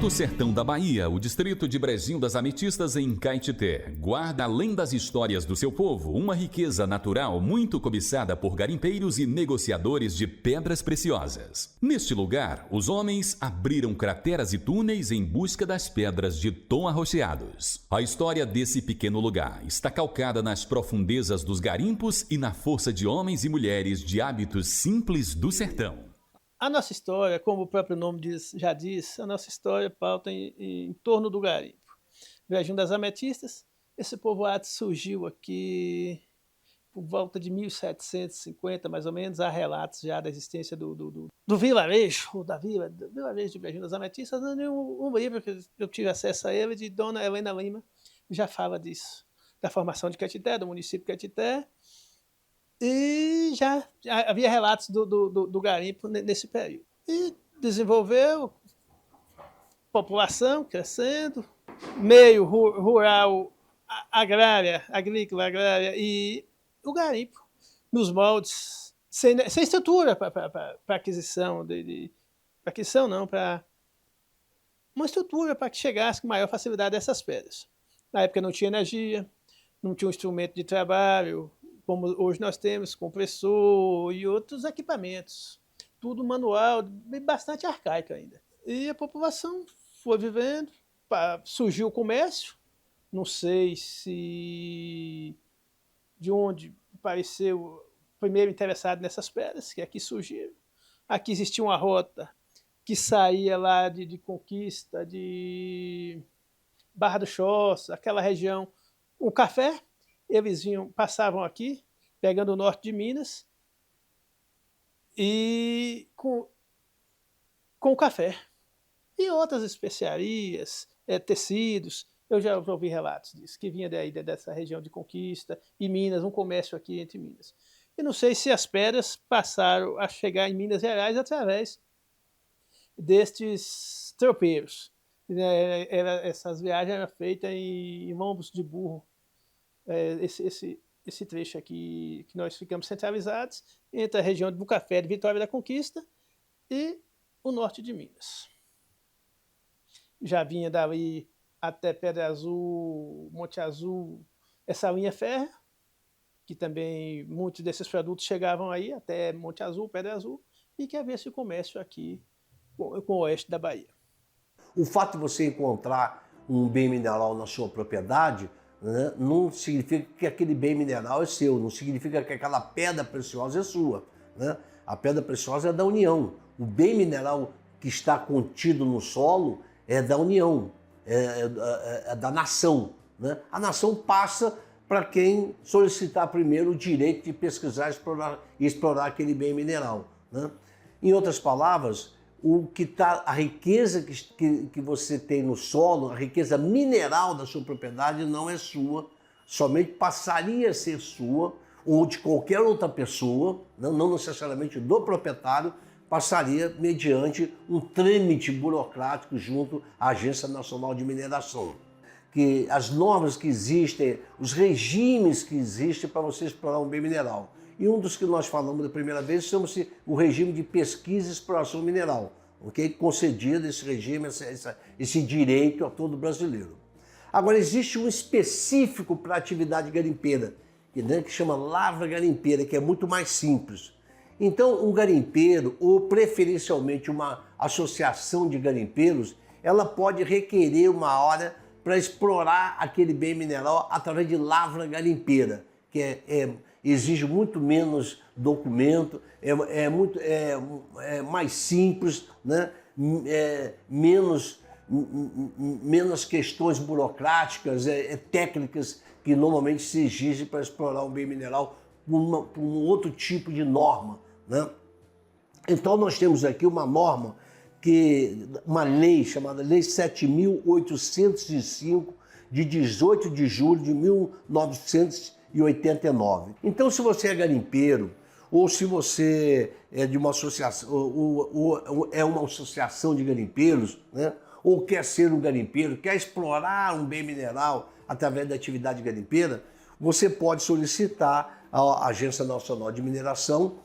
No sertão da Bahia, o distrito de Brejinho das Ametistas, em Caetité, guarda, além das histórias do seu povo, uma riqueza natural muito cobiçada por garimpeiros e negociadores de pedras preciosas. Neste lugar, os homens abriram crateras e túneis em busca das pedras de tom arroxeados. A história desse pequeno lugar está calcada nas profundezas dos garimpos e na força de homens e mulheres de hábitos simples do sertão. A nossa história, como o próprio nome já diz, a nossa história pauta em torno do garimpo. Brejinho das Ametistas, esse povoado surgiu aqui por volta de 1750, mais ou menos. Há relatos já da existência do vilarejo, ou do vilarejo de Brejinho das Ametistas. Um livro que eu tive acesso a ele, de Dona Helena Lima, já fala disso, da formação de Caetité, do município de Caetité. E já havia relatos do garimpo nesse período. E desenvolveu, população crescendo, meio rural, agrícola, agrária, e o garimpo nos moldes, sem estrutura para aquisição, para aquisição não, para uma estrutura para que chegasse com maior facilidade a essas pedras. Na época não tinha energia, não tinha um instrumento de trabalho, como hoje nós temos, compressor e outros equipamentos. Tudo manual, bastante arcaico ainda. E a população foi vivendo, surgiu o comércio, não sei se de onde apareceu o primeiro interessado nessas pedras, que aqui surgiram. Aqui existia uma rota que saía lá de Conquista, de Barra do Choça, aquela região, o café. Eles passavam aqui, pegando o norte de Minas, e com o café. E outras especiarias, tecidos. Eu já ouvi relatos disso, que vinha daí, dessa região de Conquista e Minas, um comércio aqui entre Minas. E não sei se as pedras passaram a chegar em Minas Gerais através destes tropeiros. Essas viagens eram feitas em lombos de burro. Esse trecho aqui que nós ficamos centralizados entre a região de Bucafé, de Vitória da Conquista, e o norte de Minas. Já vinha dali até Pedra Azul, Monte Azul, essa linha férrea, que também muitos desses produtos chegavam aí até Monte Azul, Pedra Azul, e que havia esse comércio aqui com o oeste da Bahia. O fato de você encontrar um bem mineral na sua propriedade, né, não significa que aquele bem mineral é seu, não significa que aquela pedra preciosa é sua. Né? A pedra preciosa é da União. O bem mineral que está contido no solo é da União, é da nação. Né? A nação passa para quem solicitar primeiro o direito de pesquisar e explorar aquele bem mineral. Né? Em outras palavras, a riqueza que você tem no solo, a riqueza mineral da sua propriedade não é sua, somente passaria a ser sua ou de qualquer outra pessoa, não necessariamente do proprietário, passaria mediante um trâmite burocrático junto à Agência Nacional de Mineração. Que as normas que existem, os regimes que existem para você explorar um bem mineral. E um dos que nós falamos da primeira vez chama-se o regime de pesquisa e exploração mineral, okay? Concedido esse regime, esse direito a todo brasileiro. Agora, existe um específico para a atividade garimpeira, que chama lavra garimpeira, que é muito mais simples. Então, um garimpeiro, ou preferencialmente uma associação de garimpeiros, ela pode requerer uma hora para explorar aquele bem mineral através de lavra garimpeira, que exige muito menos documento, é mais simples, né? Menos questões burocráticas, técnicas que normalmente se exigem para explorar um bem mineral por um outro tipo de norma. Né? Então nós temos aqui uma norma, uma lei chamada Lei 7.805, de 18 de julho de 1989. Então, se você é garimpeiro, ou se você é de uma associação, ou é uma associação de garimpeiros, né? Ou quer ser um garimpeiro, quer explorar um bem mineral através da atividade garimpeira, você pode solicitar à Agência Nacional de Mineração.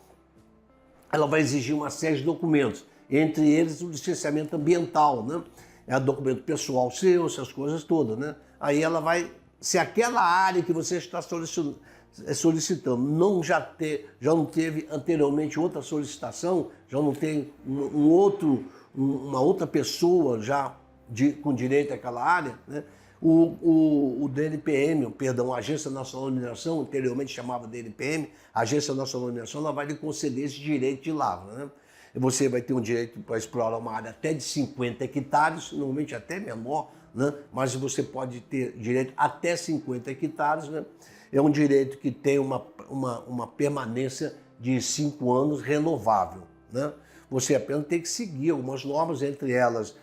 Ela vai exigir uma série de documentos, entre eles o licenciamento ambiental, né? é documento pessoal seu, essas coisas todas, né? Aí ela vai, se aquela área que você está solicitando já não teve anteriormente outra solicitação, já não tem uma outra pessoa já com direito àquela área, né? O DNPM, perdão, a Agência Nacional de Mineração, anteriormente chamava DNPM, a Agência Nacional de Mineração, ela vai lhe conceder esse direito de lavra, né? Você vai ter um direito para explorar uma área até de 50 hectares, normalmente até menor, né? Mas você pode ter direito até 50 hectares, né? É um direito que tem uma permanência de 5 anos renovável, né? Você apenas tem que seguir algumas normas, entre elas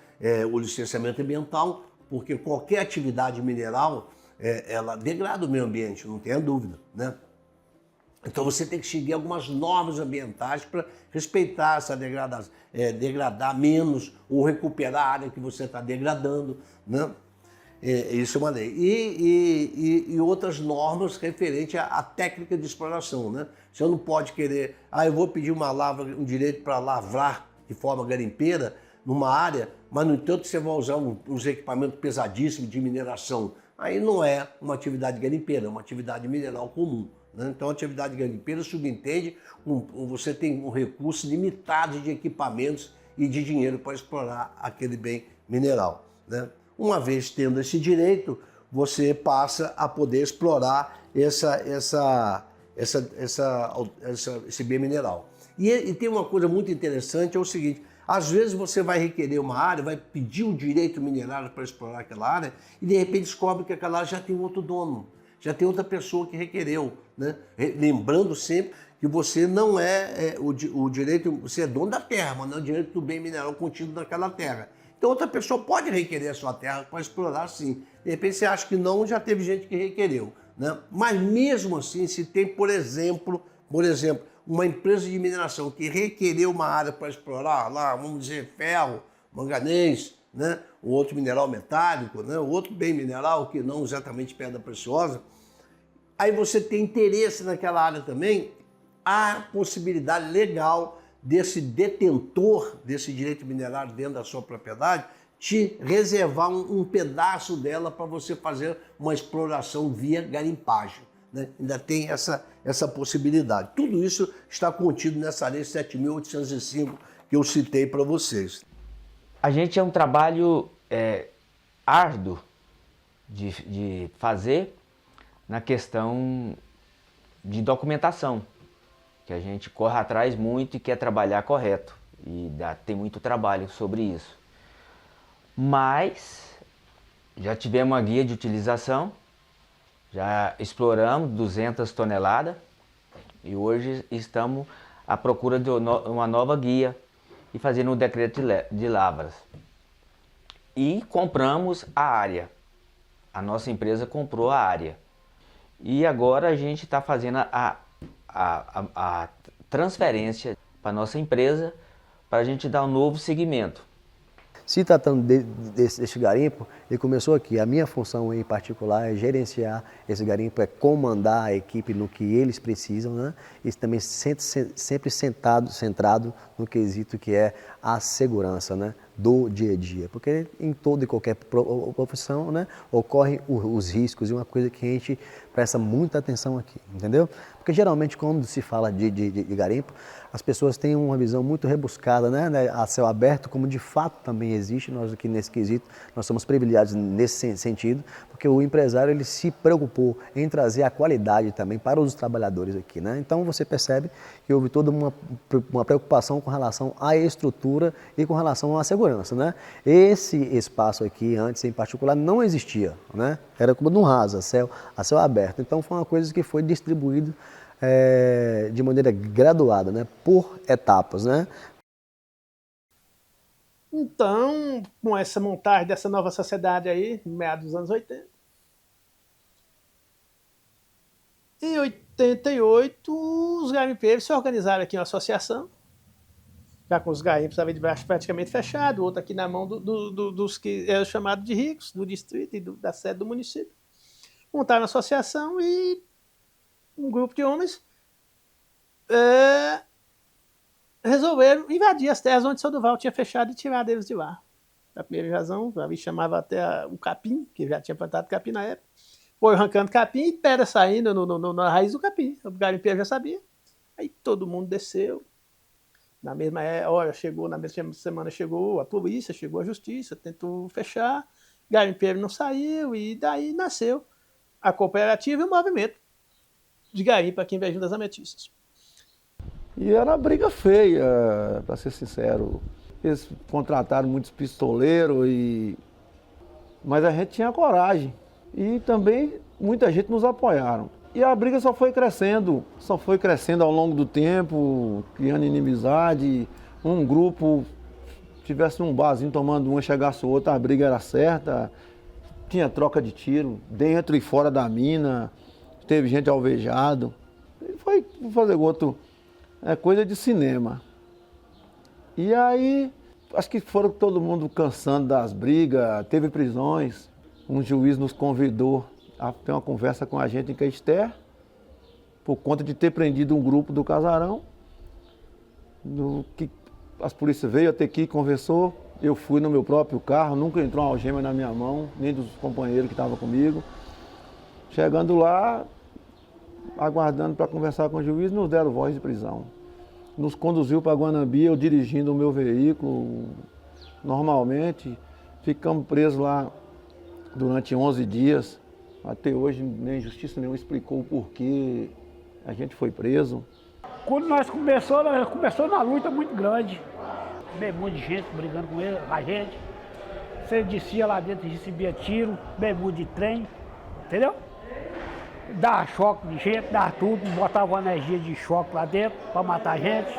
o licenciamento ambiental, porque qualquer atividade mineral, ela degrada o meio ambiente, não tenha dúvida, né? Então você tem que seguir algumas normas ambientais para respeitar essa degradação, degradar menos ou recuperar a área que você está degradando, né? Isso é uma lei. E outras normas referentes à técnica de exploração, né? Você não pode querer, eu vou pedir um direito para lavrar de forma garimpeira numa área, mas no entanto você vai usar uns equipamentos pesadíssimos de mineração. Aí não é uma atividade garimpeira, é uma atividade mineral comum, né? Então a atividade garimpeira subentende você tem um recurso limitado de equipamentos e de dinheiro para explorar aquele bem mineral, né? Uma vez tendo esse direito, você passa a poder explorar esse bem mineral. E tem uma coisa muito interessante, é o seguinte: às vezes você vai requerer uma área, vai pedir o direito minerário para explorar aquela área e de repente descobre que aquela área já tem outro dono, já tem outra pessoa que requereu, né? Lembrando sempre que você não o direito, você é dono da terra, mas não é o direito do bem mineral contido naquela terra. Então outra pessoa pode requerer a sua terra para explorar, sim. De repente você acha que não, já teve gente que requereu, né? Mas mesmo assim, se tem, por exemplo, uma empresa de mineração que requereu uma área para explorar, lá, vamos dizer, ferro, manganês, né? Ou outro mineral metálico, né? Ou outro bem mineral que não exatamente pedra preciosa, aí você tem interesse naquela área também, há possibilidade legal desse detentor desse direito minerário dentro da sua propriedade te reservar um pedaço dela para você fazer uma exploração via garimpagem, né? Ainda tem essa possibilidade. Tudo isso está contido nessa lei 7.805 que eu citei para vocês. A gente é um trabalho árduo de fazer na questão de documentação, que a gente corre atrás muito e quer trabalhar correto, e tem muito trabalho sobre isso. Mas já tivemos uma guia de utilização, já exploramos 200 toneladas e hoje estamos à procura de uma nova guia e fazendo um decreto de lavras. E compramos a área, a nossa empresa comprou a área. E agora a gente está fazendo a transferência para a nossa empresa para a gente dar um novo segmento. Se tratando desse garimpo, ele começou aqui. A minha função em particular é gerenciar esse garimpo, é comandar a equipe no que eles precisam, né? E também sempre centrado no quesito que é a segurança, né? Do dia a dia. Porque em toda e qualquer profissão, né, ocorrem os riscos, e uma coisa que a gente presta muita atenção aqui, entendeu? Porque geralmente quando se fala de garimpo, as pessoas têm uma visão muito rebuscada, né, a céu aberto, como de fato também existe. Nós aqui nesse quesito, nós somos privilegiados nesse sentido, porque o empresário ele se preocupou em trazer a qualidade também para os trabalhadores aqui, né? Então você percebe que houve toda uma preocupação com relação à estrutura e com relação à segurança, né? Esse espaço aqui antes em particular não existia, né? Era como num raso, a céu aberto. Então foi uma coisa que foi distribuída de maneira graduada, né? Por etapas, né? Então, com essa montagem dessa nova sociedade aí, no meados dos anos 80, em 88, os garimpeiros se organizaram aqui em uma associação, já com os garimpos praticamente fechados, outro aqui na mão dos que eram chamados de ricos, do distrito e da sede do município. Montaram a associação e um grupo de homens resolveram invadir as terras onde São Duval tinha fechado e tirar deles de lá. a primeira razão, ali chamava até o capim, que já tinha plantado capim na época. Foi arrancando capim e pedra saindo na raiz do capim. O garimpeiro já sabia. Aí todo mundo desceu. Na mesma hora chegou, na mesma semana chegou a polícia, chegou a justiça, tentou fechar. Garimpeiro não saiu e daí nasceu a cooperativa e o movimento de garimpo aqui em Brejinho das Ametistas. E era briga feia, para ser sincero. Eles contrataram muitos pistoleiros, mas a gente tinha coragem. E também muita gente nos apoiaram. E a briga só foi crescendo ao longo do tempo, criando inimizade. Um grupo tivesse um barzinho tomando um, chegasse o outro, a briga era certa. Tinha troca de tiro dentro e fora da mina, teve gente alvejado. E foi fazer outro, coisa de cinema. E aí, acho que foram todo mundo cansando das brigas, teve prisões. Um juiz nos convidou a ter uma conversa com a gente em Caeté, por conta de ter prendido um grupo do casarão. As polícias veio até aqui, conversou, eu fui no meu próprio carro, nunca entrou uma algema na minha mão, nem dos companheiros que estavam comigo. Chegando lá, aguardando para conversar com o juiz, nos deram voz de prisão. Nos conduziu para Guanambi, eu dirigindo o meu veículo normalmente. Ficamos presos lá durante 11 dias. Até hoje, nem justiça nenhuma explicou o porquê a gente foi preso. Quando nós começou na luta muito grande. Bem, um monte de gente brigando com ele, a gente. Você descia lá dentro, recebia tiro, bem muito de trem, entendeu? Dava choque de gente, dava tudo, botava uma energia de choque lá dentro para matar a gente.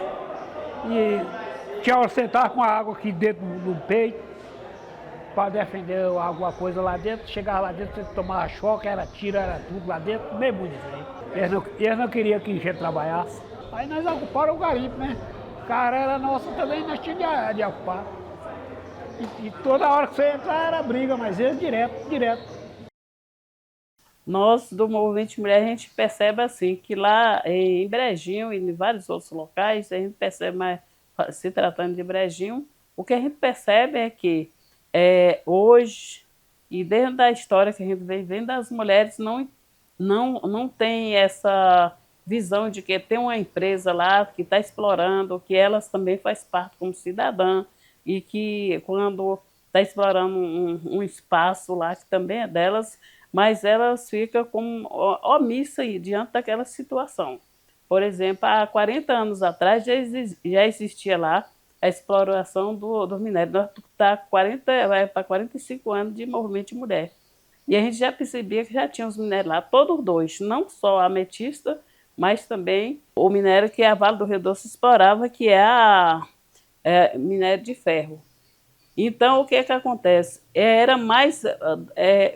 E tinha hora que você tava com a água aqui dentro do peito para defender alguma coisa lá dentro. Chegava lá dentro, você tomava choque, era tiro, era tudo lá dentro, bem muito diferente. Eles não queriam que a gente trabalhasse. Aí nós ocupamos o garimpo, né? O cara era nosso também, nós tínhamos de ocupar. E toda hora que você entrar era briga, mas eles direto. Nós, do Movimento de Mulher, a gente percebe assim, que lá em Brejinho e em vários outros locais, a gente percebe, mais se tratando de Brejinho, o que a gente percebe é que hoje, e dentro da história que a gente vem vendo, as mulheres não tem essa visão de que tem uma empresa lá que está explorando, que elas também fazem parte como cidadã, e que quando está explorando um espaço lá que também é delas, mas elas ficam como omissas diante daquela situação. Por exemplo, há 40 anos atrás já existia lá a exploração do minério. Nós vai para 45 anos de movimento de mulher. E a gente já percebia que já tinha os minérios lá, todos dois, não só a ametista, mas também o minério que a Vale do Rio Doce explorava, que é minério de ferro. Então, o que acontece?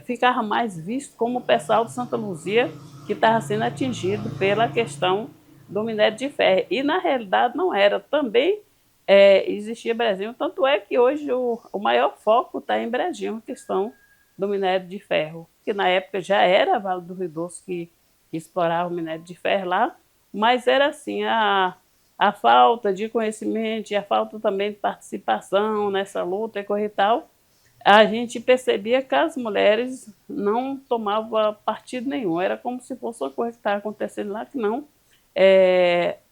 Ficava mais visto como o pessoal de Santa Luzia que estava sendo atingido pela questão do minério de ferro. E, na realidade, não era. Também existia Brejinho, tanto é que hoje o maior foco está em Brejinho, a questão do minério de ferro, que na época já era a Vale do Rio Doce que explorava o minério de ferro lá, mas era assim, a falta de conhecimento e a falta também de participação nessa luta e tal, a gente percebia que as mulheres não tomavam partido nenhum. Era como se fosse uma coisa que estava acontecendo lá, que não,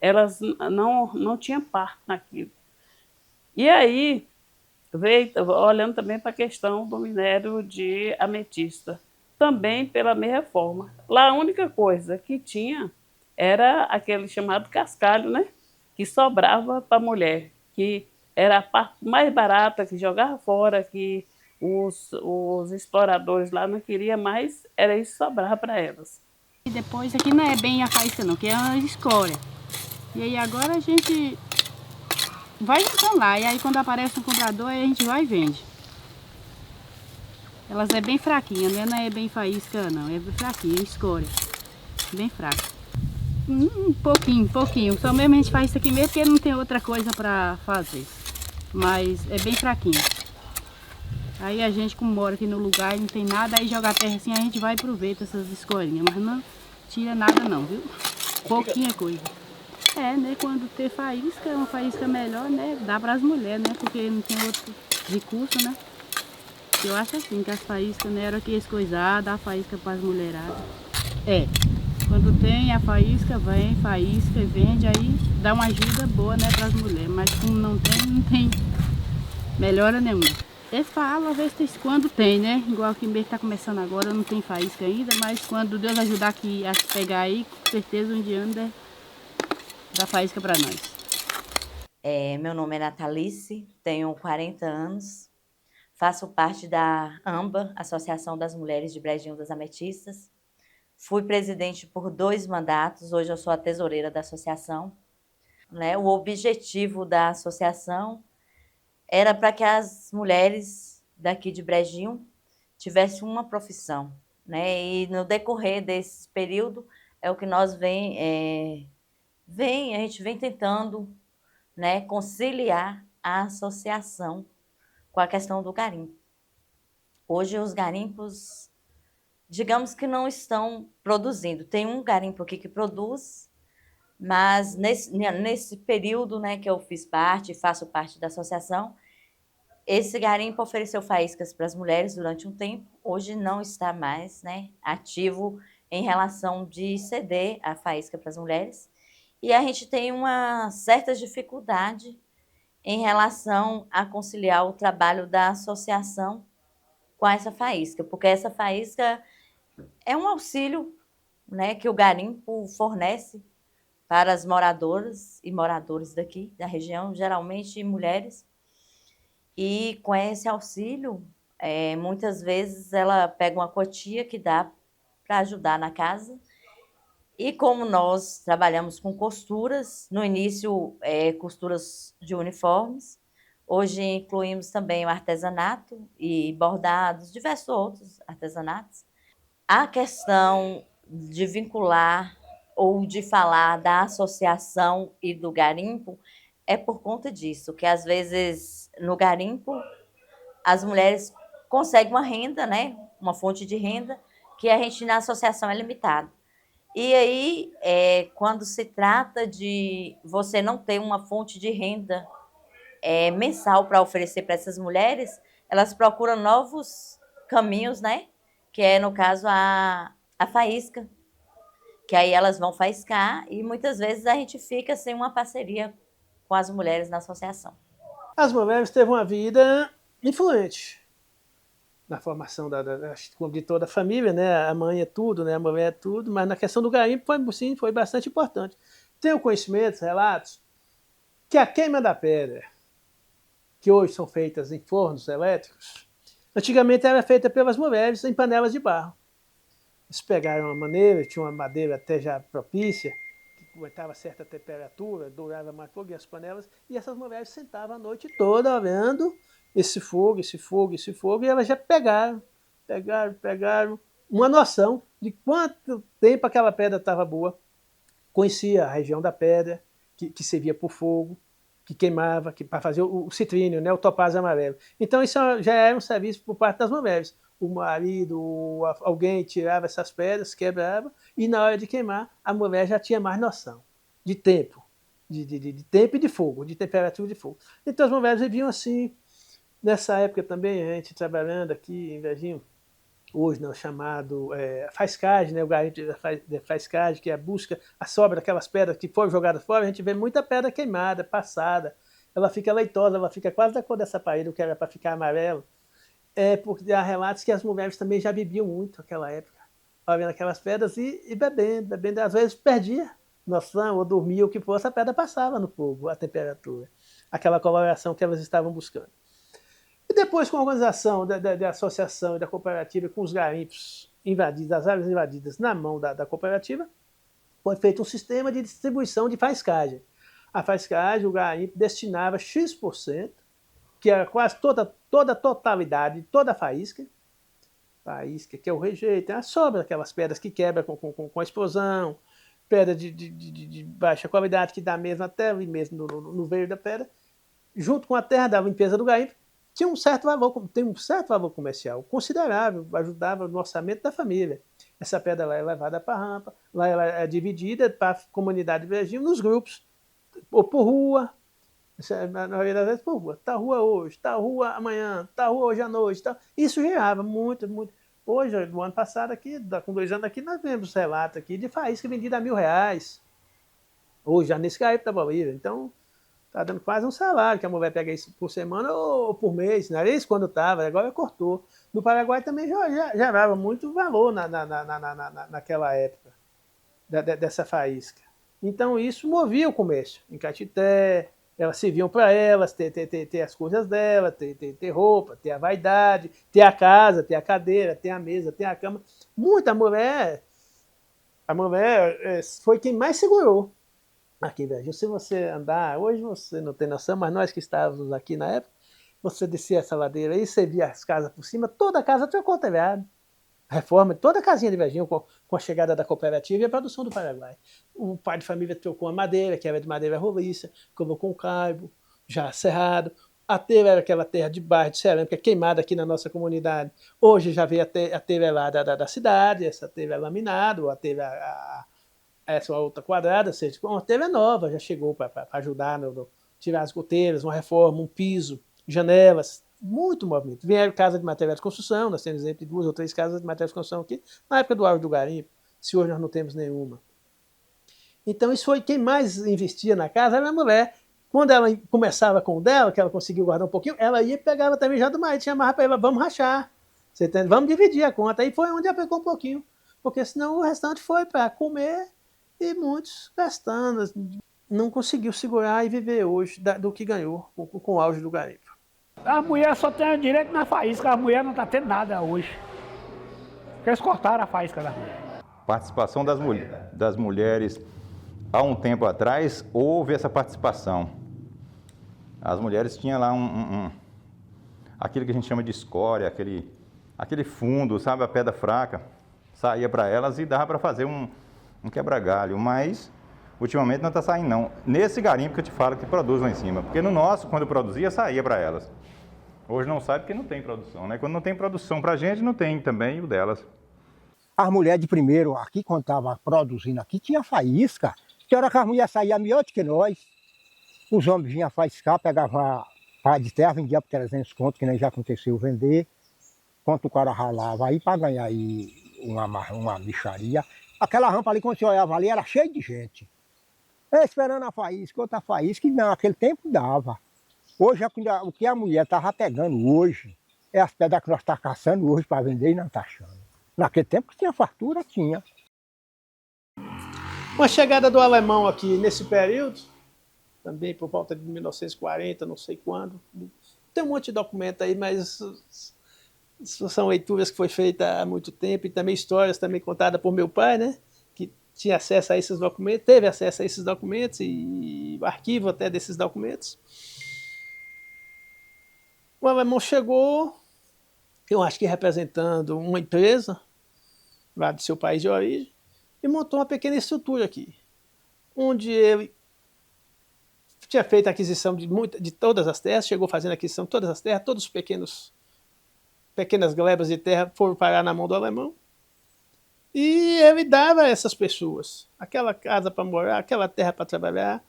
elas não tinham parte naquilo. E aí, veio olhando também para a questão do minério de ametista, também pela mesma forma. Lá a única coisa que tinha era aquele chamado cascalho, né? Que sobrava para a mulher, que era a parte mais barata, que jogava fora, que os exploradores lá não queriam mais, era isso que sobrava para elas. E depois aqui não é bem a faísca não, que é a escória. E aí agora a gente vai juntando lá, e aí quando aparece um comprador, aí a gente vai e vende. Elas é bem fraquinhas, né? Não é bem faísca não, é bem fraquinha, escória, bem fraca. Pouquinho. Só mesmo a gente faz isso aqui mesmo porque não tem outra coisa para fazer. Mas é bem fraquinho. Aí a gente, como mora aqui no lugar e não tem nada, aí joga a terra assim, a gente vai e aproveita essas escolinhas. Mas não tira nada não, viu? Pouquinha coisa. Né? Quando ter faísca, uma faísca melhor, né? Dá para as mulheres, né? Porque não tem outro recurso, né? faísca. Eu acho assim, que as faíscas não era que eles coisaram, dá faísca para as mulheradas. Quando tem a faísca, vem faísca e vende, aí dá uma ajuda boa, né, para as mulheres. Mas como não tem melhora nenhuma. Eles falam, às vezes, quando tem, né? Igual aqui mesmo está começando agora, não tem faísca ainda, mas quando Deus ajudar aqui a pegar aí, com certeza um dia anda dá faísca para nós. Meu nome é Natalice, tenho 40 anos, faço parte da AMBA, Associação das Mulheres de Brejinho das Ametistas. Fui presidente por 2 mandatos, hoje eu sou a tesoureira da associação. Né? O objetivo da associação era para que as mulheres daqui de Brejinho tivessem uma profissão. Né? E no decorrer desse período é o que nós a gente vem tentando, né, conciliar a associação com a questão do garimpo. Hoje os garimpos, digamos que não estão produzindo. Tem um garimpo aqui que produz, mas nesse período, né, que eu fiz parte e faço parte da associação, esse garimpo ofereceu faíscas para as mulheres durante um tempo, hoje não está mais, né, ativo em relação de ceder a faísca para as mulheres. E a gente tem uma certa dificuldade em relação a conciliar o trabalho da associação com essa faísca, porque essa faísca é um auxílio, né, que o garimpo fornece para as moradoras e moradores daqui da região, geralmente mulheres. E com esse auxílio, muitas vezes ela pega uma quantia que dá para ajudar na casa. E como nós trabalhamos com costuras, no início costuras de uniformes, hoje incluímos também o artesanato e bordados, diversos outros artesanatos. A questão de vincular ou de falar da associação e do garimpo é por conta disso, que às vezes no garimpo as mulheres conseguem uma renda, né? Uma fonte de renda, que a gente na associação é limitada. E aí, quando se trata de você não ter uma fonte de renda mensal para oferecer para essas mulheres, elas procuram novos caminhos, né? Que é, no caso, a faísca. Que aí elas vão faiscar e muitas vezes a gente fica sem uma parceria com as mulheres na associação. As mulheres teve uma vida influente na formação de toda a família, né? A mãe é tudo, né? A mulher é tudo, mas na questão do garimpo foi bastante importante. Tenho conhecimentos, relatos, que a queima da pedra, que hoje são feitas em fornos elétricos, antigamente era feita pelas mulheres em panelas de barro. Eles pegaram uma maneira, tinha uma madeira até já propícia, que aguentava certa temperatura, durava mais pouco, e as panelas, e essas mulheres sentavam a noite toda olhando esse fogo, e elas já pegaram uma noção de quanto tempo aquela pedra estava boa. Conhecia a região da pedra, que servia para o fogo, que queimava, para fazer o citrínio, né, o topázio amarelo. Então isso já era um serviço por parte das mulheres. O marido, alguém tirava essas pedras, quebrava, e na hora de queimar, a mulher já tinha mais noção de tempo, de tempo e de fogo, de temperatura de fogo. Então as mulheres viviam assim. Nessa época também, a gente trabalhando aqui em Brejinho, hoje não, chamado faiscagem, né, o garimpo de faiscagem, que é a busca, a sobra daquelas pedras que foram jogadas fora, a gente vê muita pedra queimada, passada, ela fica leitosa, ela fica quase da cor dessa parede, o que era para ficar amarelo. Porque há relatos que as mulheres também já bebiam muito naquela época, olhando aquelas pedras e bebendo, às vezes perdia noção, ou dormia, o que fosse, a pedra passava no fogo, a temperatura, aquela coloração que elas estavam buscando. E depois, com a organização da associação e da cooperativa, com os garimpos invadidos, as áreas invadidas na mão da cooperativa, foi feito um sistema de distribuição de faiscagem. A faiscagem, o garimpo destinava X%, que era quase toda a totalidade, toda a faísca, que é o rejeito, a sobra daquelas pedras que quebram com a explosão, pedra de baixa qualidade, que dá mesmo até ali mesmo no veio da pedra, junto com a terra da limpeza do garimpo, tem um certo valor comercial considerável, ajudava no orçamento da família. Essa pedra lá é levada para a rampa, lá ela é dividida para a comunidade de Brejinho nos grupos, ou por rua, Na maioria das vezes por rua. Tal rua hoje, tal rua amanhã, tal rua hoje à noite. Tal. Isso gerava muito, muito. Hoje, no ano passado, aqui, com 2 anos aqui, nós vemos relatos aqui de faísca vendida a R$1.000. Hoje, já nesse garimpo da Bolívia. Então, está dando quase um salário que a mulher pega isso por semana ou por mês. Não era isso quando estava, agora cortou. No Paraguai também já gerava muito valor naquela época, dessa faísca. Então, isso movia o comércio. Em Caetité, elas serviam para elas ter as coisas dela, ter roupa, ter a vaidade, ter a casa, ter a cadeira, ter a mesa, ter a cama. Muita mulher, a mulher foi quem mais segurou aqui em Varginha. Se você andar, hoje você não tem noção, mas nós que estávamos aqui na época, você descia essa ladeira aí, você via as casas por cima, toda a casa trocou o telhado. Reforma, toda a casinha de Varginha com a chegada da cooperativa e a produção do Paraguai. O pai de família trocou a madeira, que era de madeira roliça, colocou um caibo, já serrado. A telha era aquela terra de barro, de cerâmica, queimada aqui na nossa comunidade. Hoje já veio a telha lá da cidade, essa telha laminada, ou a telha, essa outra quadrada, ou seja, uma telha nova, já chegou para ajudar no tirar as goteiras, uma reforma, um piso, janelas, muito movimento. Vieram casas de material de construção, nós temos exemplo de 2 ou 3 casas de material de construção aqui, na época do auge do garimpo, se hoje nós não temos nenhuma. Então isso foi quem mais investia na casa, era a mulher. Quando ela começava com o dela, que ela conseguiu guardar um pouquinho, ela ia e pegava também já do marido, chamava para ela, vamos rachar, você entende? Vamos dividir a conta. Aí foi onde ela pegou um pouquinho, porque senão o restante foi para comer e muitos gastando. Não conseguiu segurar e viver hoje do que ganhou com o auge do garimpo. A mulher só tem direito na faísca, a mulher não está tendo nada hoje. Porque eles cortaram a faísca da mulher. Participação das mulheres, há um tempo atrás, houve essa participação. As mulheres tinham lá aquilo que a gente chama de escória, aquele fundo, sabe, a pedra fraca, saía para elas e dava para fazer um quebra-galho, mas ultimamente não está saindo não. Nesse garimpo que eu te falo que produz lá em cima, porque no nosso, quando produzia, saía para elas. Hoje não sai porque não tem produção, né? Quando não tem produção para a gente, não tem também o delas. As mulheres de primeiro aqui, quando estavam produzindo aqui, tinha faísca. Tinha hora que as mulheres saíam melhor do que nós. Os homens vinham faiscar, pegavam a pá de terra, vendiam por 300 contos, que nem já aconteceu vender. Quanto o cara ralava aí para ganhar aí uma mixaria. Aquela rampa ali, quando você olhava ali, era cheia de gente. Esperando a faísca, outra faísca, e não, naquele tempo dava. Hoje, o que a mulher estava pegando hoje, é as pedras que nós estamos caçando hoje para vender e não está achando. Naquele tempo que tinha fartura, tinha. Com a chegada do alemão aqui nesse período, também por volta de 1940, não sei quando, tem um monte de documento aí, mas são leituras que foi feita há muito tempo e também histórias também contadas por meu pai, né? Que tinha acesso a esses documentos, teve acesso a esses documentos e arquivo até desses documentos. O alemão chegou, eu acho que representando uma empresa lá do seu país de origem, e montou uma pequena estrutura aqui, onde ele tinha feito a aquisição de todas as terras, chegou fazendo a aquisição de todas as terras, todos os pequenas glebas de terra foram parar na mão do alemão, e ele dava a essas pessoas aquela casa para morar, aquela terra para trabalhar,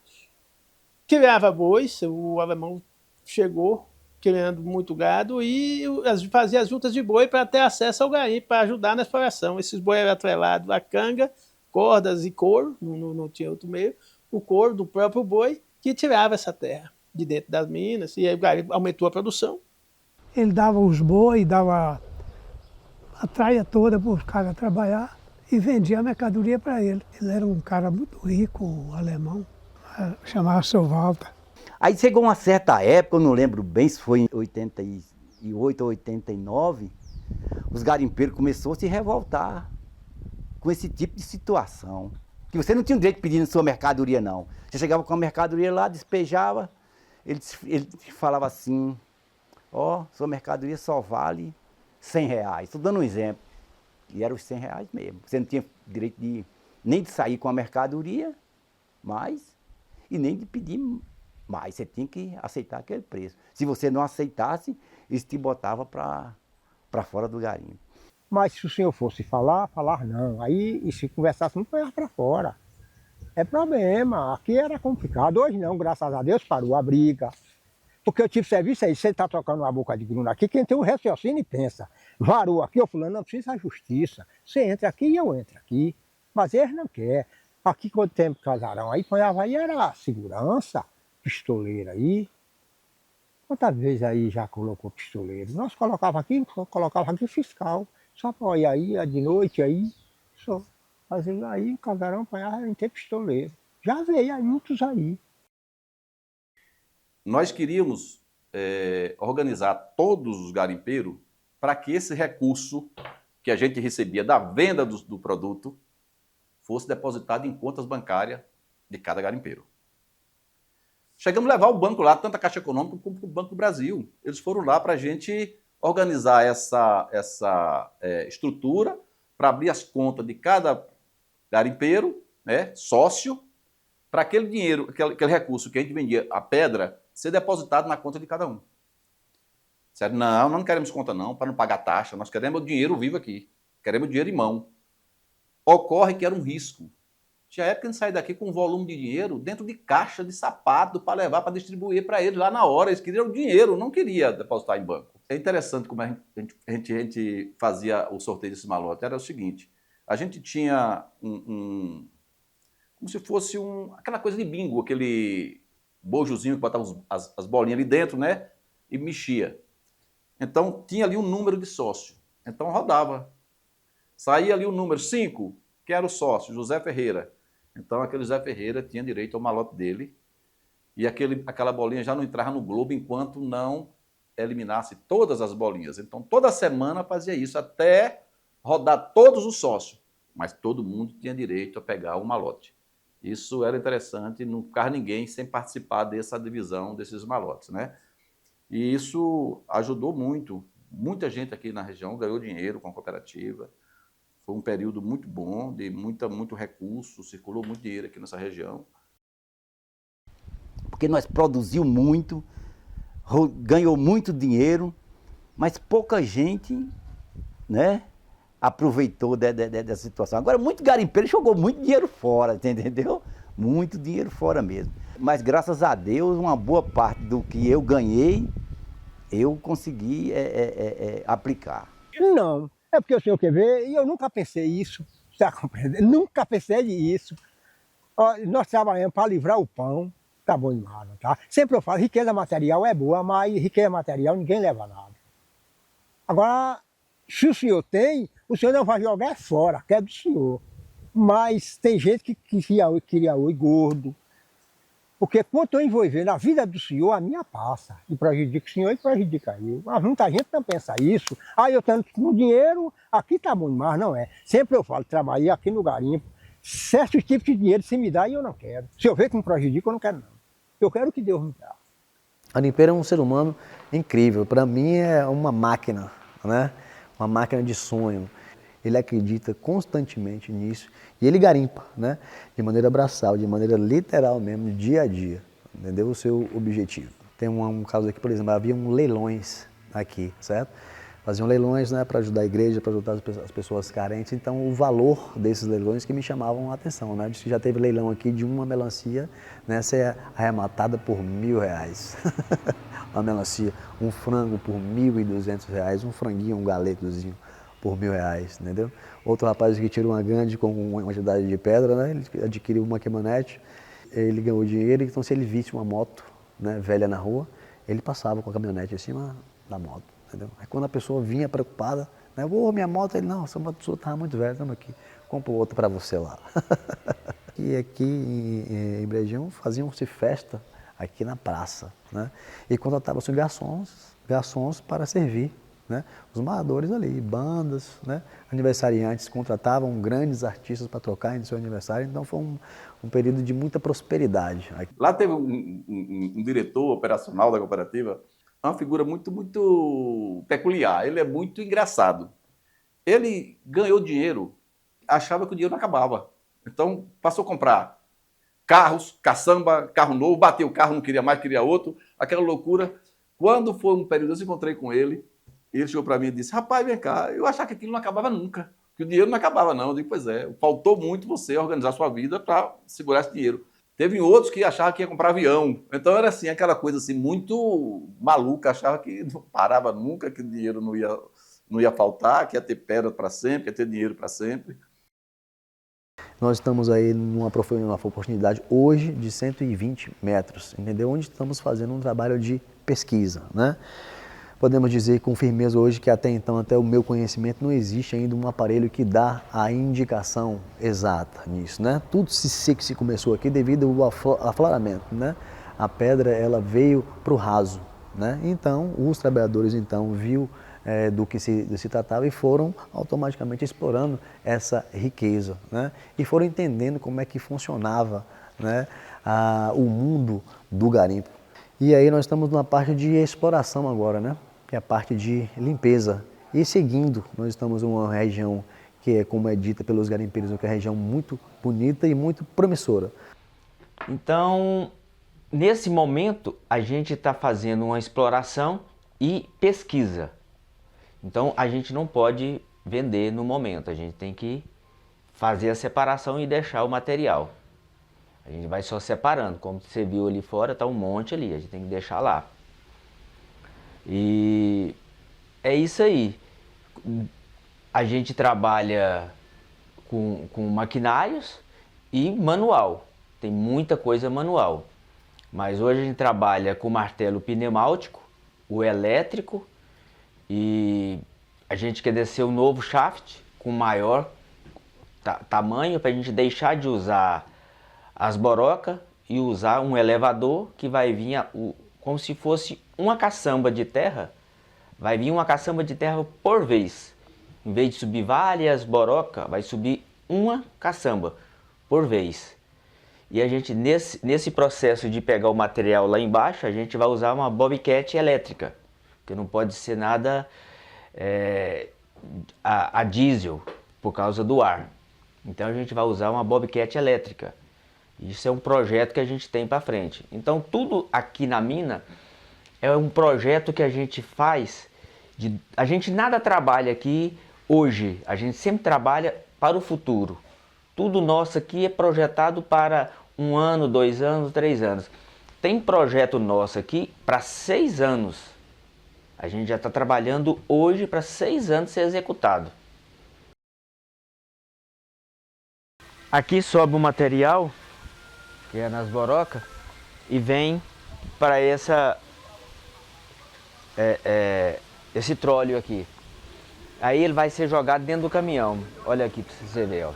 criava bois, o alemão chegou criando muito gado e fazia as juntas de boi para ter acesso ao garimpo, para ajudar na exploração. Esses boi eram atrelados a canga, cordas e couro, não tinha outro meio, o couro do próprio boi que tirava essa terra de dentro das minas, e aí o garimpo aumentou a produção. Ele dava os boi, dava a traia toda para os caras trabalhar e vendia a mercadoria para ele. Ele era um cara muito rico, um alemão, chamava Seu Walter. Aí chegou uma certa época, eu não lembro bem se foi em 88 ou 89, os garimpeiros começaram a se revoltar com esse tipo de situação. Que você não tinha o direito de pedir na sua mercadoria, não. Você chegava com a mercadoria lá, despejava, ele falava assim, ó, sua mercadoria só vale R$100. Estou dando um exemplo. E eram os R$100 mesmo. Você não tinha direito nem de sair com a mercadoria, e nem de pedir mais, você tinha que aceitar aquele preço. Se você não aceitasse, isso te botava para fora do garimpo. Mas se o senhor fosse falar não. Aí, e se conversasse, não foi para fora. É problema. Aqui era complicado. Hoje não, graças a Deus parou a briga. Porque eu tive serviço aí, você está trocando uma boca de gruna aqui, quem tem um raciocínio e pensa. Varou aqui, eu fulano, não precisa a justiça. Você entra aqui e eu entro aqui. Mas eles não querem. Aqui quando tem casarão aí, ponhava aí, era segurança, pistoleiro aí. Quantas vezes aí já colocou pistoleiro? Nós colocava aqui fiscal. Só para ir aí, de noite aí, só. Fazendo aí, o casarão ponhava em ter pistoleiro. Já veio aí, muitos aí. Nós queríamos organizar todos os garimpeiros para que esse recurso que a gente recebia da venda do produto fosse depositado em contas bancárias de cada garimpeiro. Chegamos a levar o banco lá, tanto a Caixa Econômica como o Banco do Brasil. Eles foram lá para a gente organizar essa estrutura para abrir as contas de cada garimpeiro, né, sócio, para aquele dinheiro, aquele recurso que a gente vendia, a pedra, ser depositado na conta de cada um. Sério? Não, nós não queremos conta não, para não pagar taxa, nós queremos o dinheiro vivo aqui, queremos o dinheiro em mão. Ocorre que era um risco. Tinha época que a gente saía daqui com um volume de dinheiro dentro de caixa de sapato para levar, para distribuir para eles lá na hora. Eles queriam o dinheiro, não queria depositar em banco. É interessante como a gente fazia o sorteio desse malote. Era o seguinte, a gente tinha como se fosse aquela coisa de bingo, aquele bojozinho que botava as bolinhas ali dentro, né? E mexia. Então, tinha ali um número de sócio. Então, rodava. Saía ali o número 5, que era o sócio, José Ferreira. Então, aquele José Ferreira tinha direito ao malote dele. E aquela bolinha já não entrava no Globo enquanto não eliminasse todas as bolinhas. Então, toda semana fazia isso, até rodar todos os sócios. Mas todo mundo tinha direito a pegar o malote. Isso era interessante, não ficava ninguém sem participar dessa divisão desses malotes, né? E isso ajudou muito. Muita gente aqui na região ganhou dinheiro com a cooperativa. Foi um período muito bom, de muito recurso, circulou muito dinheiro aqui nessa região. Porque nós produzimos muito, ganhou muito dinheiro, mas pouca gente, né, aproveitou dessa situação. Agora, muito garimpeiro jogou muito dinheiro fora, entendeu? Muito dinheiro fora mesmo. Mas, graças a Deus, uma boa parte do que eu ganhei, eu consegui aplicar. Não. É porque o senhor quer ver, e eu nunca pensei isso, está compreendendo? Nunca pensei nisso. Nós trabalhamos para livrar o pão, tá bom demais, tá? Sempre eu falo, riqueza material é boa, mas riqueza material ninguém leva nada. Agora, se o senhor tem, o senhor não vai jogar fora, que é do senhor. Mas tem gente que queria oi gordo. Porque quando eu envolver na vida do senhor, a minha passa. E prejudica o senhor e prejudica eu. Mas muita gente não pensa isso. Eu tenho dinheiro, aqui tá bom demais, não é. Sempre eu falo, trabalhei aqui no garimpo, certos tipos de dinheiro se me dá e eu não quero. Se eu ver que me prejudica, eu não quero não. Eu quero que Deus me dá. Garimpeiro é um ser humano incrível. Para mim é uma máquina, né? Uma máquina de sonho. Ele acredita constantemente nisso e ele garimpa, né? De maneira braçal, de maneira literal mesmo, dia a dia, entendeu? O seu objetivo. Tem um caso aqui, por exemplo, havia leilões aqui, certo? Faziam leilões, né, para ajudar a igreja, para ajudar as pessoas carentes. Então, o valor desses leilões que me chamavam a atenção, né? Diz que já teve leilão aqui de uma melancia, né, ser arrematada por R$1.000. Uma melancia, um frango por R$1.200, um franguinho, um galetozinho por R$1.000, entendeu? Outro rapaz que tirou uma grande com uma quantidade de pedra, né? Ele adquiriu uma caminhonete, ele ganhou dinheiro, então se ele visse uma moto, né, velha na rua, ele passava com a caminhonete em cima da moto, entendeu? Aí quando a pessoa vinha preocupada, né, minha moto, ele, não, essa moto sua estava muito velha, estamos aqui, compra outra para você lá. E aqui em Brejão faziam-se festa aqui na praça, né? E contratavam-se garçons para servir, né? Os moradores ali, bandas, né? Aniversariantes contratavam grandes artistas para tocar em seu aniversário, então foi um período de muita prosperidade. Lá teve um diretor operacional da cooperativa, uma figura muito peculiar, ele é muito engraçado. Ele ganhou dinheiro, achava que o dinheiro não acabava, então passou a comprar carros, caçamba, carro novo, bateu o carro, não queria mais, queria outro, aquela loucura. Quando foi um período, eu encontrei com ele, ele chegou para mim e disse, rapaz, vem cá, eu achava que aquilo não acabava nunca. que o dinheiro não acabava, não. Eu digo, pois é, faltou muito você organizar sua vida para segurar esse dinheiro. Teve outros que achavam que ia comprar avião. Então era assim, aquela coisa assim, muito maluca, achava que não parava nunca, que o dinheiro não ia faltar, que ia ter pedra para sempre, que ia ter dinheiro para sempre. Nós estamos aí numa oportunidade hoje de 120 metros, entendeu? Onde estamos fazendo um trabalho de pesquisa, né? Podemos dizer com firmeza hoje que até então, até o meu conhecimento, não existe ainda um aparelho que dá a indicação exata nisso, né? Tudo se começou aqui devido ao afloramento, né? A pedra, ela veio para o raso, né? Então, os trabalhadores, então, viu do que se tratava e foram automaticamente explorando essa riqueza, né? E foram entendendo como é que funcionava, né, o mundo do garimpo. E aí nós estamos na parte de exploração agora, né? Que é a parte de limpeza. E seguindo, nós estamos em uma região que é, como é dita pelos garimpeiros, que é uma região muito bonita e muito promissora. Então, nesse momento, a gente está fazendo uma exploração e pesquisa. Então, a gente não pode vender no momento, a gente tem que fazer a separação e deixar o material. A gente vai só separando, como você viu ali fora, está um monte ali, a gente tem que deixar lá. E é isso aí. A gente trabalha com maquinários e manual, tem muita coisa manual. Mas hoje a gente trabalha com martelo pneumático, o elétrico, e a gente quer descer o novo shaft com maior tamanho para a gente deixar de usar as borocas e usar um elevador que vai vir como se fosse uma caçamba de terra, vai vir uma caçamba de terra por vez. Em vez de subir várias borocas, vai subir uma caçamba por vez. E a gente, nesse processo de pegar o material lá embaixo, a gente vai usar uma bobcat elétrica, que não pode ser nada a diesel, por causa do ar. Então a gente vai usar uma bobcat elétrica. Isso é um projeto que a gente tem para frente. Então tudo aqui na mina é um projeto que a gente faz, a gente nada trabalha aqui hoje, a gente sempre trabalha para o futuro. Tudo nosso aqui é projetado para 1 ano, 2 anos, 3 anos. Tem projeto nosso aqui para 6 anos. A gente já está trabalhando hoje para 6 anos ser executado. Aqui sobe o material, que é nas borocas, e vem para esse tróleo aqui. Aí ele vai ser jogado dentro do caminhão. Olha aqui para você ver, ó.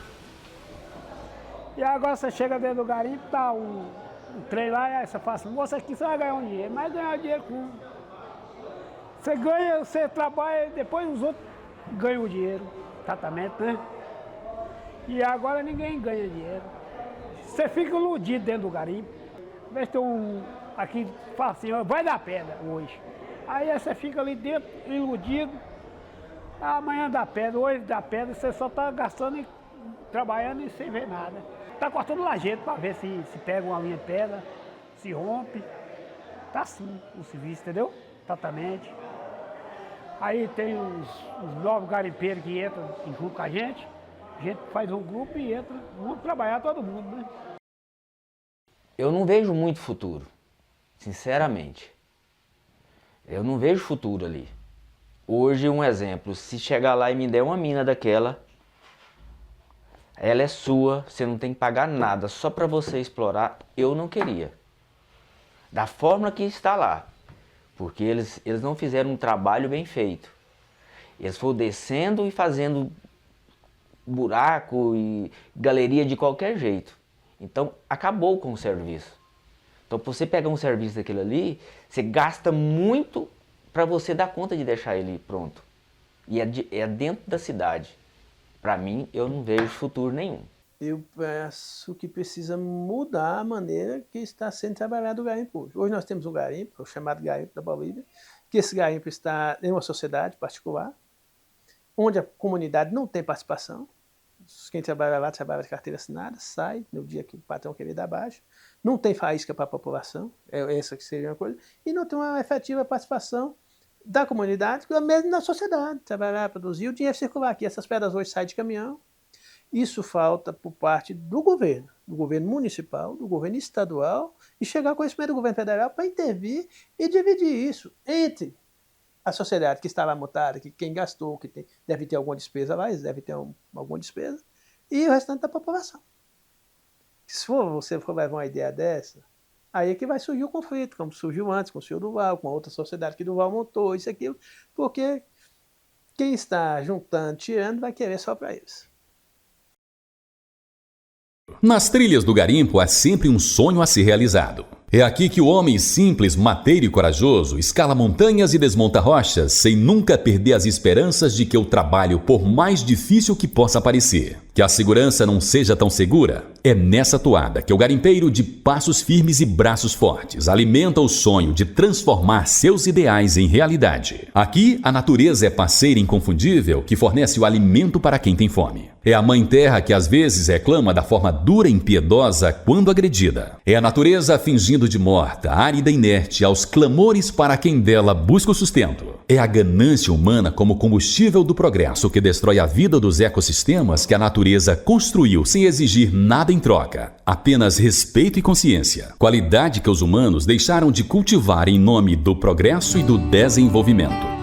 E agora você chega dentro do garimpo, tá um trem lá, e aí você fala assim, moça, aqui você vai ganhar um dinheiro, mas ganhar dinheiro com... Você ganha, você trabalha, e depois os outros ganham o dinheiro, tratamento, né? E agora ninguém ganha dinheiro. Você fica iludido dentro do garimpo. Vê se tem um aqui fala assim, vai dar pedra hoje. Aí você fica ali dentro, iludido. Amanhã dá pedra, hoje dá pedra, você só está gastando e trabalhando e sem ver nada. Está cortando lajedo para ver se pega uma linha de pedra, se rompe. Tá assim o serviço, entendeu? Exatamente. Aí tem os novos garimpeiros que entram junto com a gente faz um grupo e entra, vamos trabalhar todo mundo, né? Eu não vejo muito futuro, sinceramente. Eu não vejo futuro ali. Hoje, um exemplo, se chegar lá e me der uma mina daquela, ela é sua, você não tem que pagar nada, só para você explorar, eu não queria. Da forma que está lá, porque eles não fizeram um trabalho bem feito. Eles foram descendo e fazendo buraco e galeria de qualquer jeito. Então, acabou com o serviço. Então, para você pegar um serviço daquele ali, você gasta muito para você dar conta de deixar ele pronto. E é dentro da cidade. Para mim, eu não vejo futuro nenhum. Eu penso que precisa mudar a maneira que está sendo trabalhado o garimpo hoje. Hoje nós temos um garimpo, o chamado garimpo da Bolívia, que esse garimpo está em uma sociedade particular, onde a comunidade não tem participação. Quem trabalha lá trabalha de carteira assinada, sai no dia que o patrão querer dar baixa, não tem faísca para a população, essa que seria uma coisa, e não tem uma efetiva participação da comunidade, mesmo na sociedade, trabalhar, produzir, o dinheiro circular aqui. Essas pedras hoje saem de caminhão. Isso falta por parte do governo municipal, do governo estadual, e chegar com esse primeiro governo federal para intervir e dividir isso entre a sociedade que está lá mutada, que quem gastou, deve ter alguma despesa lá, eles devem ter alguma despesa, e o restante da população. Se você for levar uma ideia dessa, aí é que vai surgir o conflito, como surgiu antes com o senhor Duval, com a outra sociedade que Duval montou, isso e aquilo, porque quem está juntando, tirando, vai querer só para eles. Nas trilhas do garimpo há sempre um sonho a ser realizado. É aqui que o homem simples, mateiro e corajoso escala montanhas e desmonta rochas sem nunca perder as esperanças de que o trabalho, por mais difícil que possa parecer, que a segurança não seja tão segura. É nessa toada que o garimpeiro de passos firmes e braços fortes alimenta o sonho de transformar seus ideais em realidade. Aqui, a natureza é parceira inconfundível que fornece o alimento para quem tem fome. É a mãe terra que às vezes reclama da forma dura e impiedosa quando agredida. É a natureza fingindo de morta, árida e inerte aos clamores para quem dela busca o sustento. É a ganância humana como combustível do progresso que destrói a vida dos ecossistemas que a natureza construiu sem exigir nada em troca, apenas respeito e consciência, qualidade que os humanos deixaram de cultivar em nome do progresso e do desenvolvimento.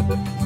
Thank you.